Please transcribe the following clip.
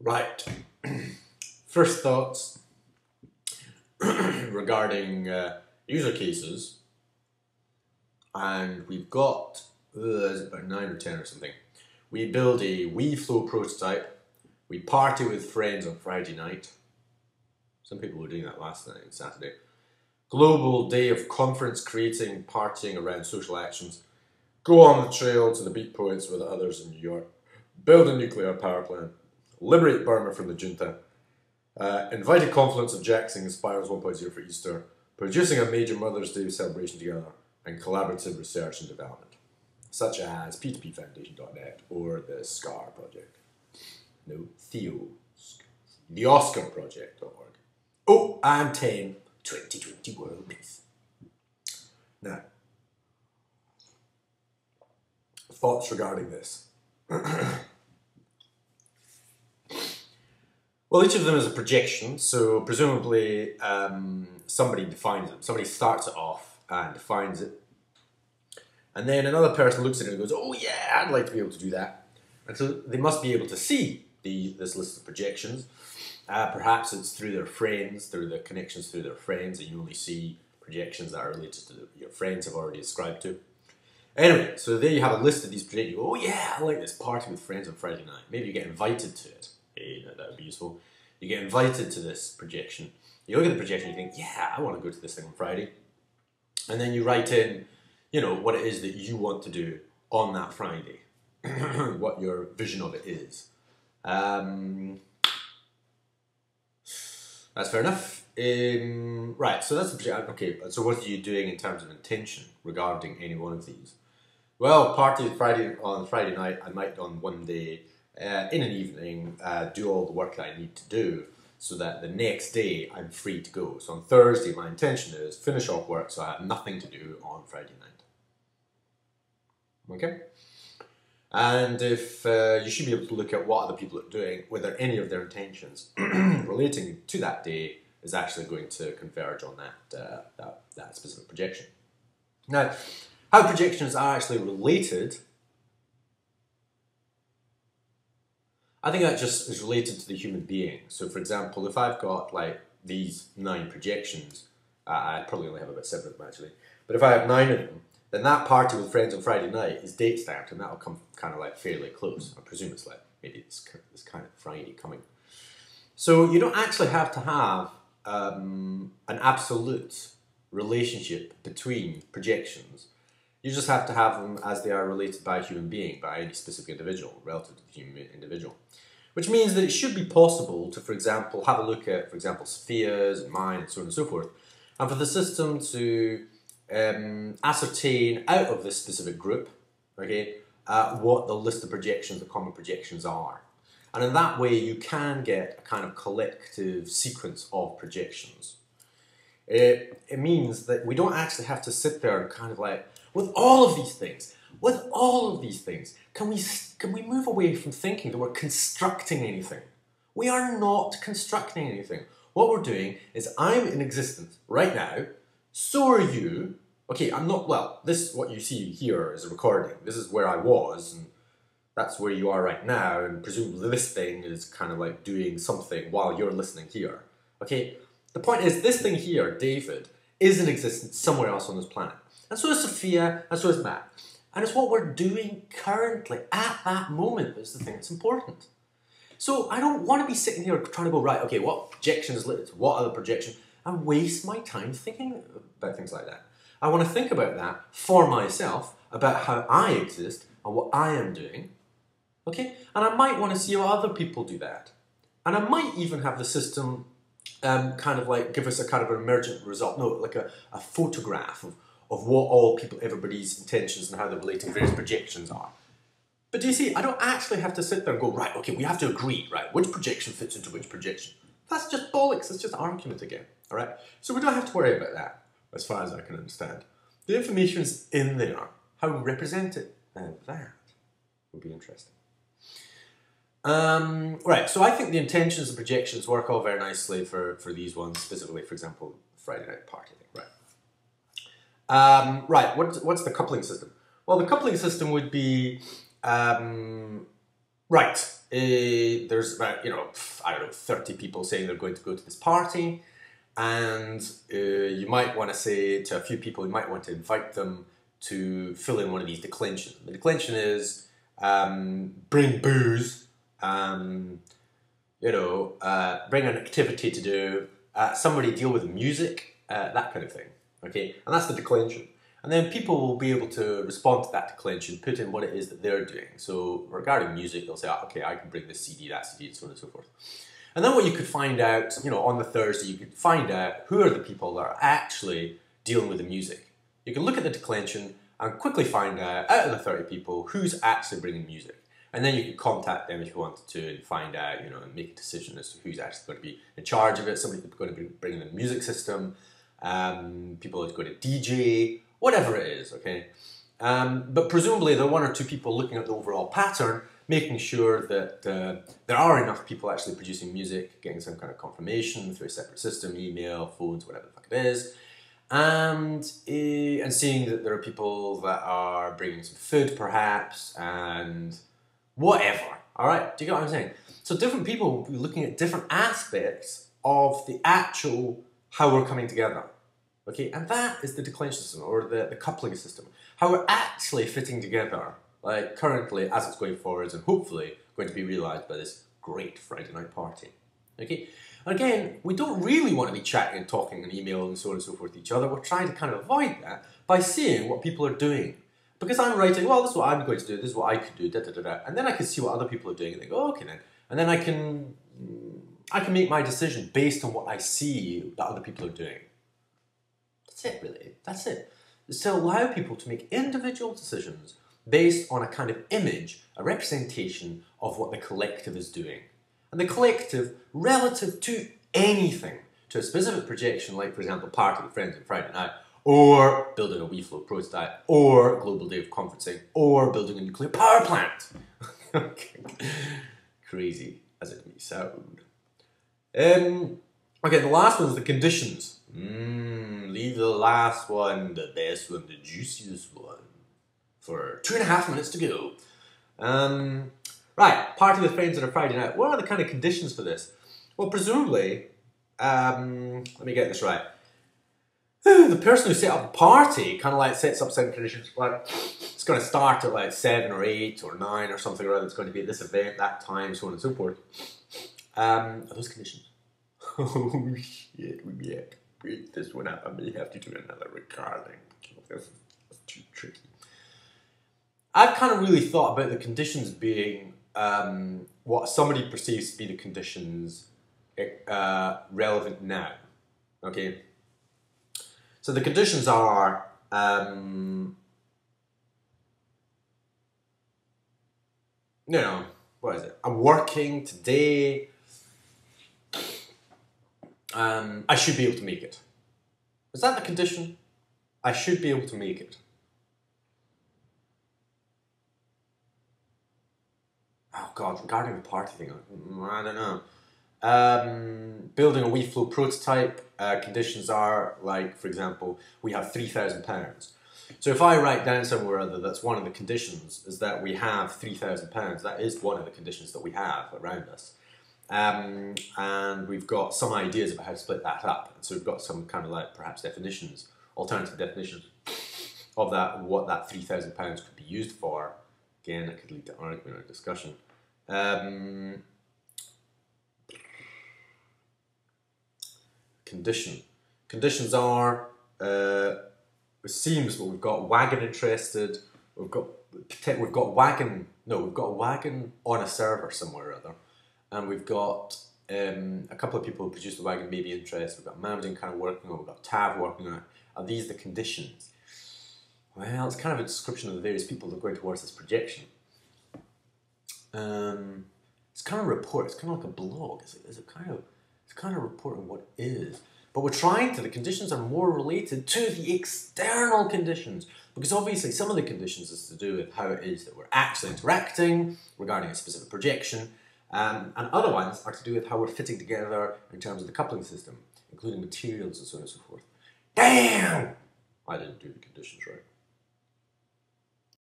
Right. First thoughts regarding user cases, and we've got is it about 9 or 10 or something. We build a WeFlow prototype. We party with friends on Friday night. Some people were doing that last night, Saturday. Global day of conference, creating, partying around social actions. Go on the trail to the beat points with others in New York. Build a nuclear power plant. Liberate Burma from the junta. Invite a confluence of Jackson and Spirals 1.0 for Easter. Producing a major Mother's Day celebration together. And collaborative research and development, such as p2pfoundation.net or the SCAR project. No, the Oscar project.org. Oh, and 10, 2020 World Peace. Now, thoughts regarding this. Well, each of them is a projection, so presumably somebody defines it. Somebody starts it off and defines it. And then another person looks at it and goes, oh yeah, I'd like to be able to do that. And so they must be able to see this list of projections. Perhaps it's through their friends, through the connections through their friends, and you only see projections that are related to your friends have already ascribed to. Anyway, so there you have a list of these projections. You go, oh yeah, I like this party with friends on Friday night. Maybe you get invited to it. Hey, that would be useful. You get invited to this projection. You look at the projection and you think, yeah, I want to go to this thing on Friday. And then you write in, you know, what it is that you want to do on that Friday. What your vision of it is. That's fair enough. Right, so that's the project. Okay, so what are you doing in terms of intention regarding any one of these? Well, party on Friday night, I might on one day, in an evening, do all the work that I need to do so that the next day I'm free to go. So on Thursday, my intention is finish off work so I have nothing to do on Friday night. Okay? And if you should be able to look at what other people are doing, whether any of their intentions relating to that day is actually going to converge on that specific projection. Now, how projections are actually related, I think that just is related to the human being. So for example, if I've got like these 9 projections, I probably only have about 7 of them actually, but if I have 9 of them, then that party with friends on Friday night is date stamped, and that'll come kind of like fairly close. I presume it's like maybe this kind of Friday coming. So you don't actually have to have an absolute relationship between projections. You just have to have them as they are related by a human being, by any specific individual, relative to the human individual. Which means that it should be possible to, for example, have a look at, for example, spheres and mine and so on and so forth, and for the system to ascertain out of this specific group, okay, what the list of projections, the common projections are. And in that way, you can get a kind of collective sequence of projections. It means that we don't actually have to sit there and kind of like, with all of these things, can we move away from thinking that we're constructing anything? We are not constructing anything. What we're doing is I'm in existence right now, so are you. Okay, I'm not, well, this, what you see here is a recording. This is where I was, and that's where you are right now, and presumably this thing is kind of like doing something while you're listening here. Okay, the point is this thing here, David, is in existence somewhere else on this planet. And so is Sophia, and so is Matt. And it's what we're doing currently, at that moment, is the thing that's important. So I don't want to be sitting here trying to go, right, okay, what projection is lit? What other projection? I waste my time thinking about things like that. I want to think about that for myself, about how I exist and what I am doing. Okay? And I might want to see how other people do that. And I might even have the system kind of like give us a kind of an emergent result, no, like a photograph of what everybody's intentions and how they're relating various projections are. But do you see, I don't actually have to sit there and go, right, okay, we have to agree, right, which projection fits into which projection. That's just bollocks, that's just argument again, all right? So we don't have to worry about that, as far as I can understand. The information's in there. How we represent it, and that would be interesting. Right, so I think the intentions and projections work all very nicely for these ones, specifically, for example, Friday night party thing, right? Right, what's the coupling system? Well, the coupling system would be Right. There's about, I don't know, 30 people saying they're going to go to this party. And you might want to say to a few people, you might want to invite them to fill in one of these declensions. The declension is bring booze, bring an activity to do, somebody deal with music, that kind of thing. Okay, and that's the declension. And then people will be able to respond to that declension, put in what it is that they're doing. So regarding music, they'll say, okay, I can bring this CD, that CD, and so on and so forth. And then what you could find out, on the Thursday, you could find out who are the people that are actually dealing with the music. You can look at the declension and quickly find out of the 30 people, who's actually bringing music. And then you could contact them if you wanted to and find out, and make a decision as to who's actually going to be in charge of it. Somebody who's going to be bringing the music system, people who's going to DJ, whatever it is, okay? But presumably there are one or two people looking at the overall pattern, making sure that there are enough people actually producing music, getting some kind of confirmation through a separate system, email, phones, whatever the fuck it is, and seeing that there are people that are bringing some food perhaps, and whatever, all right? Do you get what I'm saying? So different people will be looking at different aspects of the actual how we're coming together. Okay, and that is the declension system, or the coupling system. How we're actually fitting together, like currently as it's going forwards and hopefully going to be realised by this great Friday night party. Okay, and again, we don't really want to be chatting and talking and emailing and so on and so forth to each other. We're trying to kind of avoid that by seeing what people are doing. Because I'm writing, well, this is what I'm going to do, this is what I could do, da da da da, and then I can see what other people are doing and they go, okay then. And then I can make my decision based on what I see that other people are doing. That's it, really. That's it. It's to allow people to make individual decisions based on a kind of image, a representation of what the collective is doing. And the collective, relative to anything, to a specific projection, like, for example, party with friends on Friday night, or building a WeFlow prototype, or global day of conferencing, or building a nuclear power plant. Okay. Crazy as it may sound. Okay, the last one is the conditions. Leave the last one, the best one, the juiciest one, for 2.5 minutes to go. Right, party with friends on a Friday night. What are the kind of conditions for this? Well, presumably, let me get this right. The person who set up the party kind of like sets up certain conditions. Like, it's going to start at like 7 or 8 or 9 or something or other. It's going to be at this event, that time, so on and so forth. Are those conditions? Oh shit, we may have to break this one up. I may have to do another recording. That's too tricky. I've kind of really thought about the conditions being what somebody perceives to be the conditions relevant now. Okay? So the conditions are what is it? I'm working today. I should be able to make it. Is that the condition? I should be able to make it. Oh God, regarding the party thing, I don't know. Building a WeFlow prototype, conditions are like, for example, we have £3,000. So if I write down somewhere or other that's one of the conditions is that we have £3,000, that is one of the conditions that we have around us. And we've got some ideas about how to split that up. And so we've got some kind of like perhaps definitions, alternative definitions of that, what that £3,000 could be used for. Again, that could lead to argument or discussion. Conditions are, it seems, but we've got wagon interested, we've got wagon on a server somewhere or other. And we've got a couple of people who produce the wagon may be interested. We've got Mamdin kind of working on it. We've got Tav working on it. Are these the conditions? Well, it's kind of a description of the various people that are going towards this projection. It's kind of a report. It's kind of like a blog. It's kind of reporting what is. But the conditions are more related to the external conditions. Because obviously some of the conditions is to do with how it is that we're actually interacting regarding a specific projection. And other ones are to do with how we're fitting together in terms of the coupling system, including materials and so on and so forth. Damn! I didn't do the conditions right.